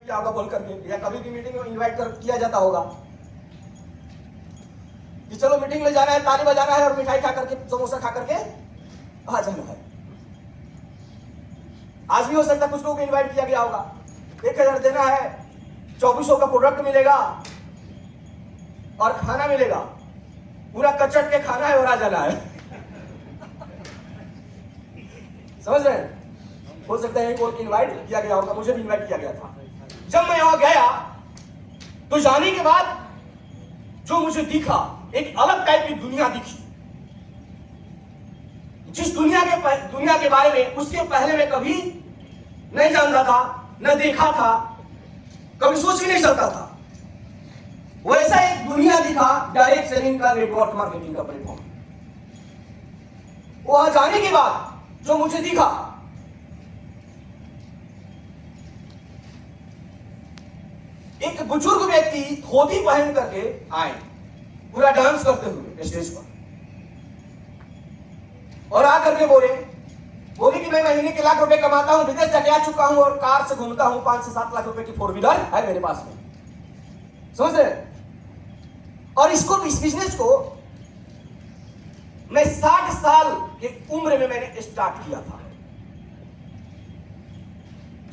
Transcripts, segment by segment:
क्या होगा बोल करके, या कभी भी मीटिंग में इनवाइट कर किया जाता होगा कि चलो मीटिंग में जाना है, ताली बजाना है और मिठाई खा करके, समोसा खा करके आ जाना है। आज भी हो सकता है कुछ लोगों को इनवाइट किया गया होगा, 1000 देना है, 2400 का प्रोडक्ट मिलेगा और खाना मिलेगा, पूरा कचट के खाना है और आ जाना है। समझ रहे हैं? हो सकता है कोई इनवाइट किया गया होगा, मुझे भी इनवाइट किया गया था। जब मैं यहां गया तो जाने के बाद जो मुझे दिखा, एक अलग टाइप की दुनिया दिखी। जिस दुनिया के बारे में उसके पहले मैं कभी नहीं जानता था, न देखा था, कभी सोच भी नहीं सकता था। वैसा एक दुनिया दिखा, डायरेक्ट सेलिंग का, नेटवर्क मार्केटिंग का प्लेटफॉर्म। वहां जाने के बाद जो मुझे दिखा, एक बुजुर्ग व्यक्ति धोती पहन करके आए, पूरा डांस करते हुए स्टेज पर, और आकर के बोले कि मैं महीने के लाख रुपए कमाता हूं, विदेश जाके आ चुका हूं और कार से घूमता हूं, 5 से 7 लाख रुपए की 4 व्हीलर है मेरे पास में। समझ रहे? और इस बिजनेस को मैं 60 साल की उम्र में मैंने स्टार्ट किया था।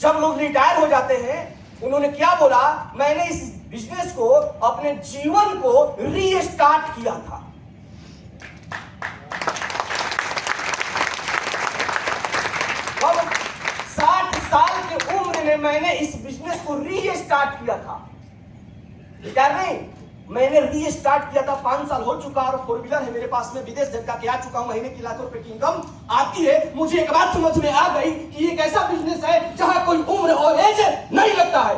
जब लोग रिटायर हो जाते हैं, उन्होंने क्या बोला, मैंने इस बिजनेस को, अपने जीवन को रीस्टार्ट किया था। अब 60 साल की उम्र में मैंने इस बिजनेस को रीस्टार्ट किया था। रिटायर नहीं, मैंने रीस्टार्ट किया था। 5 साल हो चुका और 4 व्हीलर है मेरे पास में, विदेश जाके आ चुका हूं, महीने की लाखों रुपए की इनकम आती है। मुझे एक बात समझ में आ गई कि एक ऐसा बिजनेस है जहां कोई उम्र और एज नहीं लगता है।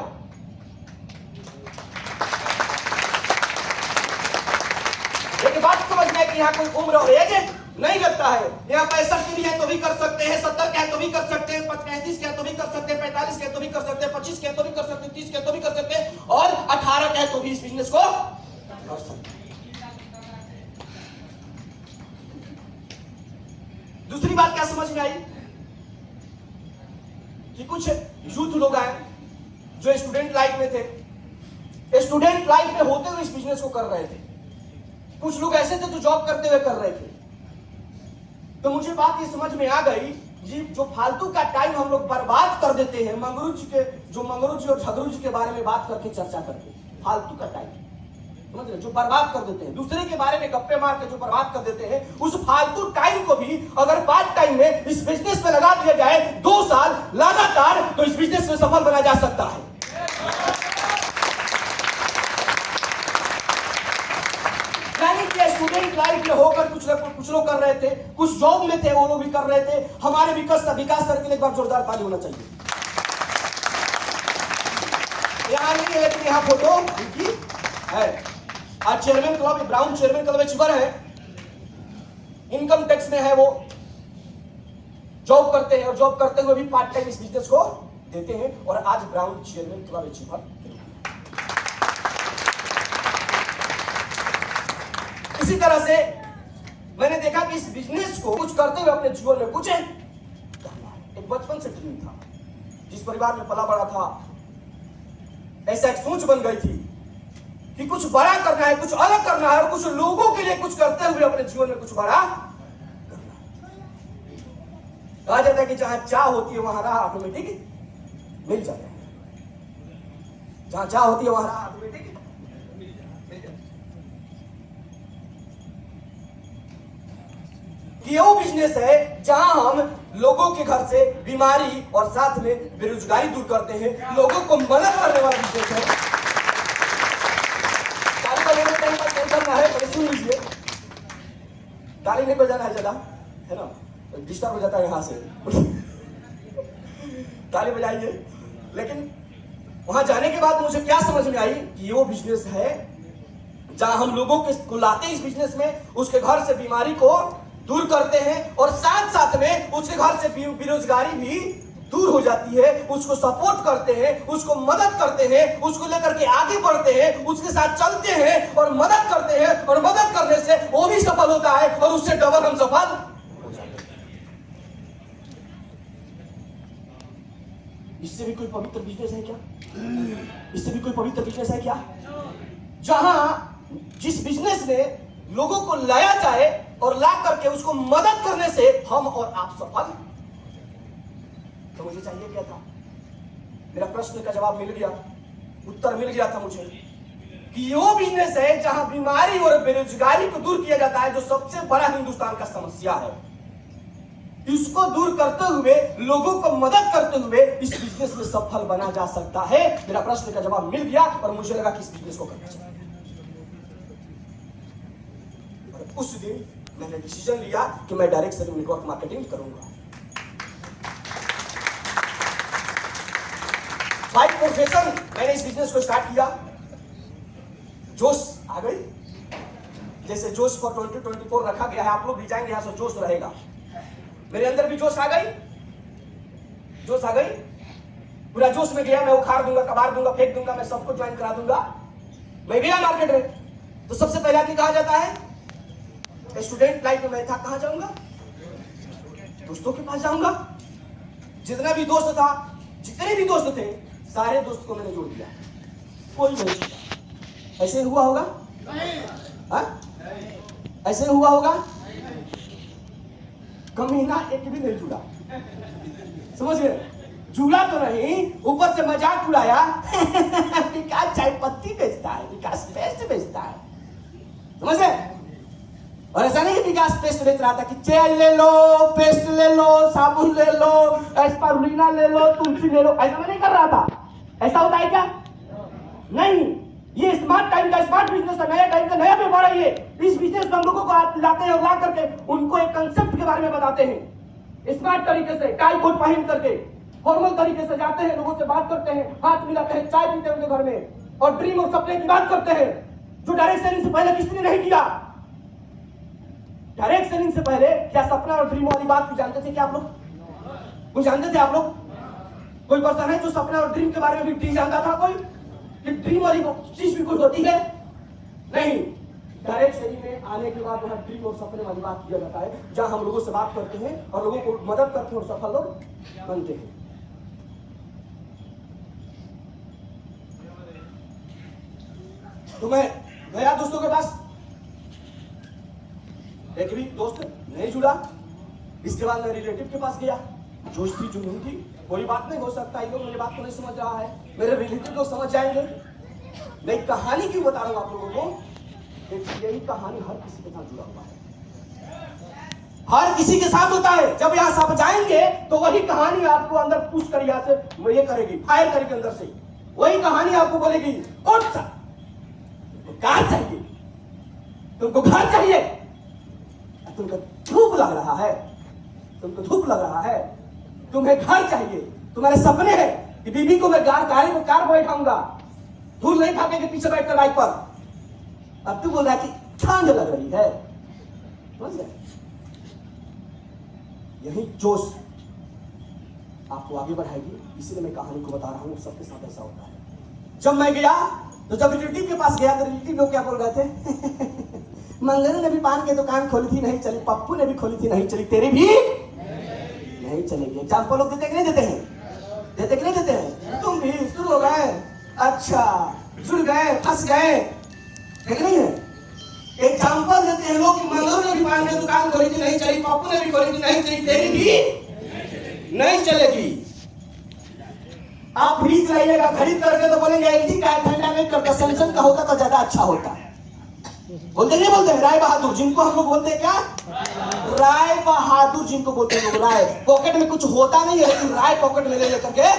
एक बात समझ में आई कि यहाँ कोई उम्र और एज नहीं लगता है। यहाँ 65 की भी है तो भी कर सकते हैं, 70 के है तो भी कर सकते हैं, 35 के है तो भी कर सकते हैं, 45 के है तो भी कर सकते हैं, 25 के है तो भी कर सकते हैं, 30 के है तो भी कर सकते हैं, और 18 के है तो भी इस बिजनेस को कर सकते हैं। दूसरी बात क्या समझ में आई कि कुछ यूथ लोग आए जो स्टूडेंट लाइफ में थे, स्टूडेंट लाइफ में होते हुए इस बिजनेस को कर रहे थे। कुछ लोग ऐसे थे जो जॉब करते हुए कर रहे थे। तो मुझे बात ये समझ में आ गई, जी जो फालतू का टाइम हम लोग बर्बाद कर देते हैं, मंगरू जी और झगरू जी के बारे में बात करके, चर्चा करके, फालतू का टाइम समझ रहे, जो बर्बाद कर देते हैं, दूसरे के बारे में गप्पे मार के जो बर्बाद कर देते हैं, उस फालतू टाइम को भी अगर पार्ट टाइम में इस बिजनेस में लगा दिया जाए 2 साल लगातार, तो इस बिजनेस में सफल बना जा सकता है। स्टूडेंट लाइफ में होकर कुछ लोग कर रहे थे, कुछ जॉब में थे, वो लोग भी कर रहे थे। हमारे विकास सर के लिए एक बार जोरदार ताली होना चाहिए। यहाँ नहीं है लेकिन यहाँ फोटो उनकी है। आज chairman club, brown chairman club achiever है, इनकम टैक्स में है, वो जॉब करते हैं और जॉब करते हुए भी पार्ट टाइम इस बिजनेस को देते हैं, और आज ब्राउन चेयरमैन क्लब अचीवर। इसी तरह से मैंने देखा कि इस बिजनेस को कुछ करते हुए अपने जीवन में कुछ करना है। एक बचपन से ड्रीम था, जिस परिवार में पला बड़ा था, ऐसा एक सोच बन गई थी कि कुछ बड़ा करना है, कुछ अलग करना है, और कुछ लोगों के लिए कुछ करते हुए अपने जीवन में कुछ बड़ा करना है। कहा जाता है कि जहां चाह होती है वहां राह ऑटोमेटिक मिल जाता है। जहां चाह होती है वहां राह ऑटोमेटिक मिल जाता है। कि वो बिजनेस है जहां हम लोगों के घर से बीमारी और साथ में बेरोजगारी दूर करते हैं, लोगों को मदद करने वाला बिजनेस है। ताली बजाने का टाइम पास नहीं करना है, पहले सुन लीजिए। ताली नहीं बजाना है ज्यादा, है ना, डिस्टर्ब हो जाता है यहां से। ताली बजाइए। लेकिन वहां जाने के बाद मुझे क्या समझ में आई कि वो बिजनेस है जहां हम लोगों को लाते हैं इस बिजनेस में, उसके घर से बीमारी को दूर करते हैं, और साथ साथ में उसके घर से बेरोजगारी भी दूर हो जाती है, उसको सपोर्ट करते हैं, उसको मदद करते हैं, उसको लेकर के आगे बढ़ते हैं, उसके साथ चलते हैं और मदद करते हैं, और मदद करने से वो भी सफल होता है और उससे डबल हम सफल हो जाते हैं। इससे भी कोई पवित्र बिजनेस है क्या? इससे भी कोई पवित्र बिजनेस है क्या? जहां जिस बिजनेस में लोगों को लाया जाए और ला करके उसको मदद करने से हम और आप सफल, तो मुझे चाहिए क्या था? मेरा प्रश्न का जवाब मिल गया, उत्तर मिल गया था मुझे कि वो बिजनेस है जहां बीमारी और बेरोजगारी को दूर किया जाता है, जो सबसे बड़ा हिंदुस्तान का समस्या है। इसको दूर करते हुए, लोगों को मदद करते हुए इस बिजनेस में सफल बना जा सकता है। मेरा प्रश्न का जवाब मिल गया और मुझे लगा कि इस बिजनेस को करना चाहिए। और उस दिन मैंने डिसीजन लिया कि मैं डायरेक्ट सेलिंग नेटवर्क मार्केटिंग करूंगा। बाय प्रोफेशन मैंने इस बिजनेस को स्टार्ट किया। जोश आ गई, जैसे जोश फॉर 2024 रखा गया है, आप लोग भी जाएंगे यहां से जोश रहेगा। मेरे अंदर भी जोश आ गई, जोश आ गई, पूरा जोश में गया। मैं उखाड़ दूंगा, कबाड़ दूंगा, फेंक दूंगा, मैं सबको ज्वाइन करा दूंगा। मैं गया मार्केट में, तो सबसे पहले आदमी कहा जाता है, स्टूडेंट लाइफ में मैं था, कहां जाऊंगा? दोस्तों के पास जाऊंगा। जितना भी दोस्त था, जितने भी दोस्त थे, सारे दोस्त को मैंने जोड़ दिया, कोई नहीं छूटा। ऐसे हुआ होगा? ऐसे हुआ होगा? कमीना एक भी नहीं जुड़ा, समझ गए? जुड़ा तो नहीं, ऊपर से मजाक उड़ाया विकास चाय पत्ती बेचता है, विकास पेस्ट बेचता है, समझ गए? और ऐसा नहीं कि विकास पेस्ट बेच रहा था कि तेल ले लो, पेस्ट ले लो, साबुन ले लो, एस्पारुलिना ले लो, तुलसी ले लो, ऐसा मैं नहीं कर रहा था। ऐसा होता है क्या? नहीं। ये स्मार्ट टाइम का स्मार्ट बिजनेस है, नया टाइम का नया व्यापार है। ये इस बिजनेस में हम लोगों को लाते हैं और ला करके उनको एक कंसेप्ट के बारे में बताते हैं। स्मार्ट तरीके से टाई कोट पहन करके फॉर्मल तरीके से जाते हैं, लोगों से बात करते हैं, हाथ मिलाते हैं, चाय पीते हैं उनके घर में, और ड्रीम और सपने की बात करते हैं, जो डायरेक्ट सेलिंग से पहले किसी ने नहीं किया। डायरेक्ट सेलिंग से पहले क्या सपना और ड्रीम वाली बात को जानते थे क्या आप लोग? कुछ जानते थे आप लोग? कोई पर्सन है जो सपना और ड्रीम के बारे में भी जानता था? कोई ड्रीम वाली चीज भी कुछ होती है? नहीं। डायरेक्ट सेलिंग में आने के बाद वहां ड्रीम और सपने वाली बात किया जाता है, जहां हम लोगों से बात करते हैं और लोगों को मदद करते हैं और सफल लोग बनते हैं। तो मैं गया दोस्तों के पास, एक भी दोस्त नहीं जुड़ा। इसके बाद मैं रिलेटिव के पास गया, जोश थी जुनून थी, कोई बात नहीं, हो सकता है लोग मेरी बात को नहीं समझ रहा है, मेरे रिलेटिव लोग समझ जाएंगे। मैं एक कहानी क्यों बता रहा हूं आप लोगों को? यही कहानी हर किसी के साथ जुड़ा हुआ है, हर किसी के साथ होता है। जब यहां सब जाएंगे तो वही कहानी आपको अंदर पुश कर यहां से ये करेगी, फायर करेगी अंदर से। वही कहानी आपको बोलेगी, उठ सा, तुमको कार चाहिए, तुमको घर चाहिए, तुमको धूप लग रहा है, तुमको धूप लग रहा है, तुम्हें घर चाहिए, तुम्हारे सपने हैं कि बीबी को मैं गाड़ी में कार बैठाऊंगा, धूल नहीं खाके के पीछे बैठकर बाइक पर। अब तू बोल रहा है कि ठंड लग रही है, समझ गए? यही जोश आपको आगे बढ़ाएगी, इसीलिए मैं कहानी को बता रहा हूं। सबके साथ ऐसा होता है। जब मैं गया, तो जब रिलेटिव के पास गया तो रिलेटिव लोग क्या बोल रहे थे? मंगलू ने भी पान की दुकान खोली थी, नहीं चली, पप्पू ने भी खोली थी, नहीं चली, तेरी भी नहीं चलेगी। एग्जाम्पल लोग देते कि नहीं देते हैं? देते कि नहीं देते हैं? तुम भी शुरू हो गए, अच्छा जुड़ गए, फंस गए, ठीक नहीं है? एग्जाम्पल देते हैं लोग कि मंगलू ने भी पान की दुकान खोली थी, नहीं चली, पप्पू ने भी खोली थी, नहीं चली, तेरी भी नहीं चलेगी। आप फ्रीज लाइएगा खरीद करके तो बोलेंगे एलजी का ठंडा नहीं करता, सैमसंग का होता तो ज्यादा अच्छा होता। बोलते नहीं बोलते? राय बहादुर, जिनको हम लोग बोलते हैं क्या? राय बहादुर जिनको बोलते हैं लोग। राय पॉकेट में कुछ होता नहीं है, लेकिन राय पॉकेट में ले लेकर के,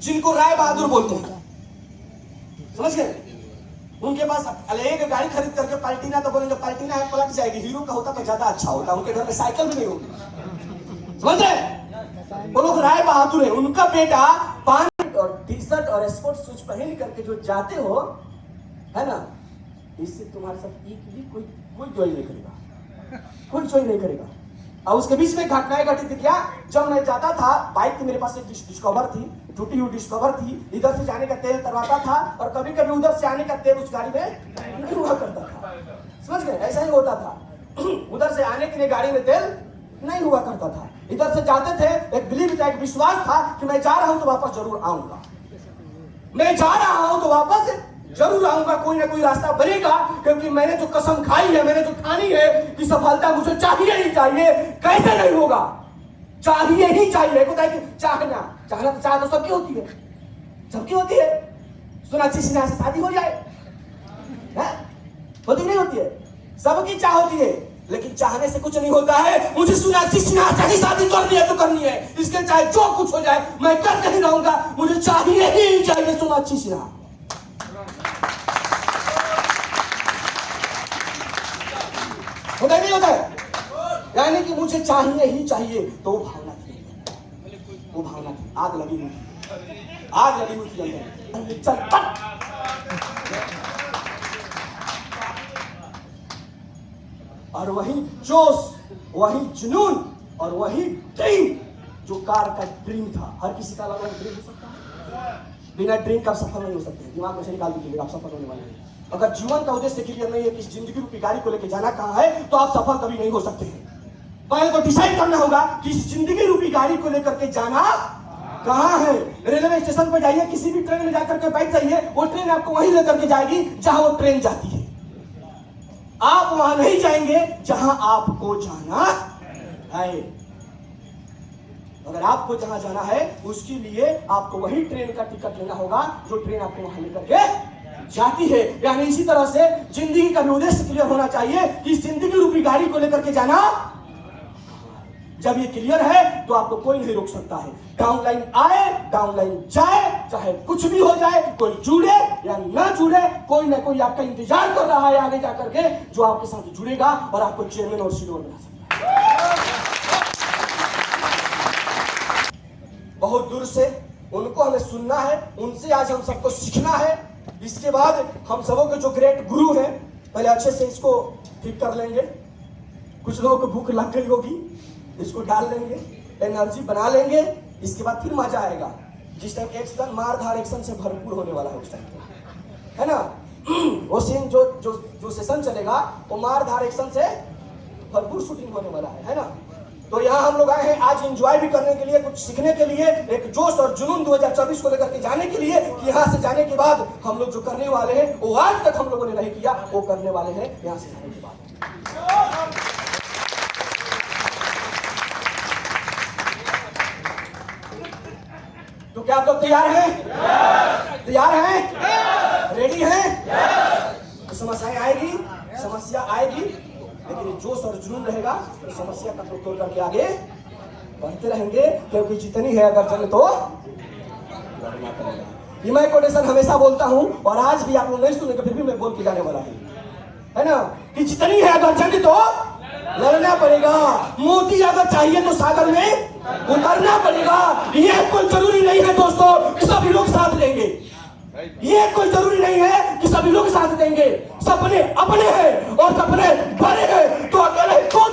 जिनको राय बहादुर बोलते हैं, समझ गए? उनके पास एक गाड़ी खरीद करके पलटीना तो बोलेंगे पलटीना है, पलट जाएगी, हीरो का होता तो ज्यादा अच्छा होता। उनके घर में साइकिल भी नहीं होगी, समझ रहे? वो लोग राय बहादुर है। उनका बेटा पैंट और टी शर्ट और स्पोर्ट्स शूज पहन करके जो जाते हो, है ना, इससे तुम्हारे साथ एक भी कोई ज्वाइन नहीं करेगा, कोई ज्वाइन नहीं करेगा। और उसके बीच में घटनाएं घटी थी क्या? जब मैं जाता था, बाइक थी मेरे पास, एक डिस्कवर थी, टूटी हुई डिस्कवर थी, इधर से जाने का तेल करवाता था, और कभी कभी उधर से आने का तेल उस गाड़ी में नहीं हुआ करता था, समझ गए? ऐसा ही होता था, उधर से आने के लिए गाड़ी में तेल नहीं हुआ करता था। इधर से जाते थे, एक बिलीव था, एक विश्वास था कि मैं जा रहा हूं तो वापस जरूर आऊंगा, मैं जा रहा हूं तो वापस जरूर आऊंगा, कोई ना कोई रास्ता बनेगा, क्योंकि मैंने जो कसम खाई है, मैंने जो ठानी है कि सफलता मुझे चाहिए ही चाहिए, कैसे नहीं होगा, चाहिए ही चाहिए। होता है कि चाहना तो चाह तो सबकी होती है, सबकी होती है। सोनाक्षी सिन्हा से शादी हो जाए, होती नहीं होती है, सबकी चाह होती है, लेकिन चाहने से कुछ नहीं होता है। मुझे सोनाक्षी सिन्हा से ही शादी करनी है तो करनी है, इसके चाहे जो कुछ हो जाए मैं करके ही रहूंगा, मुझे चाहिए ही चाहिए सोनाक्षी सिन्हा। होता नहीं होता है, यानी कि मुझे चाहिए ही चाहिए, तो वो भावना थी, वो भावना थी, आग लगी हुई थी, आग लगी हुई थी अंदर, चल और वही जोश, वही जुनून और वही ड्रीम जो कार का ड्रीम था। हर किसी का अलग अलग ड्रीम हो सकता है, बिना ड्रीम का आप सफल नहीं हो सकते। दिमाग में से निकाल दीजिए, आप सफल होने वाले हैं। अगर जीवन का उद्देश्य क्लियर नहीं है कि इस जिंदगी रूपी गाड़ी को लेकर जाना कहाँ है, तो आप सफल कभी नहीं हो सकते हैं। पहले तो डिसाइड करना होगा कि इस जिंदगी रूपी गाड़ी को लेकर के जाना कहाँ है। रेलवे स्टेशन पर जाइए, किसी भी ट्रेन में जाकर के बैठ जाइए, वो ट्रेन आपको वहीं लेकर के जाएगी जहां वो ट्रेन जाती है। आप वहां नहीं जाएंगे जहां आपको जाना है। अगर आपको जहां जाना है उसके लिए आपको वही ट्रेन का टिकट लेना होगा जो ट्रेन आपको वहां लेकर के जाती है। यानी इसी तरह से जिंदगी का भी उद्देश्य क्लियर होना चाहिए कि इस जिंदगी रूपी गाड़ी को लेकर के जाना। जब ये क्लियर है तो आपको कोई नहीं रोक सकता है। डाउनलाइन आए, डाउनलाइन जाए, चाहे कुछ भी हो जाए, कोई जुड़े या ना जुड़े, कोई ना कोई आपका इंतजार कर रहा है आगे जाकर के, जो आपके साथ जुड़ेगा और आपको चेयरमैन और सीईओ बना सकता है। बहुत दूर से उनको हमें सुनना है, उनसे आज हम सबको सीखना है। इसके बाद हम सबों के जो ग्रेट गुरु हैं, पहले अच्छे से इसको ठीक कर लेंगे। कुछ लोगों को भूख लग गई होगी, इसको डाल लेंगे, एनर्जी बना लेंगे, इसके बाद फिर मजा आएगा। जिस टाइम एक्शन मार धार एक्शन से भरपूर होने वाला है उस टाइम, है ना। वो सीन जो सेशन चलेगा वो मार धार एक्शन से भरपूर शूटिंग होने वाला है ना। तो यहाँ हम लोग आए हैं आज एंजॉय भी करने के लिए, कुछ सीखने के लिए, एक जोश और जुनून 2024 को लेकर के जाने के लिए कि यहाँ से जाने के बाद हम लोग जो करने वाले हैं वो आज तक हम लोगों ने नहीं किया, वो करने वाले हैं यहाँ से जाने के बाद। तो क्या आप लोग तैयार हैं? तैयार हैं? रेडी हैं? तो समस्याएं आएगी, समस्या आएगी, लेकिन जोश और जुनून रहेगा तो समस्या का तो तोड़ करके आगे बढ़ते रहेंगे, क्योंकि जितनी है अगर चले तो लड़ना पड़ेगा। ये मैं कोटेशन हमेशा बोलता हूं और आज भी आप लोग नहीं सुनेंगे, फिर भी मैं बोल के जाने वाला हूं, है ना, कि जितनी है अगर चले तो लड़ना पड़ेगा। मोती अगर चाहिए तो सागर में उतरना पड़ेगा। ये कोई जरूरी नहीं है दोस्तों कि सभी लोग साथ देंगे, ये कोई जरूरी नहीं है कि सभी लोग साथ देंगे। सपने अपने हैं और सपने बड़े हैं, तो अकेले खुद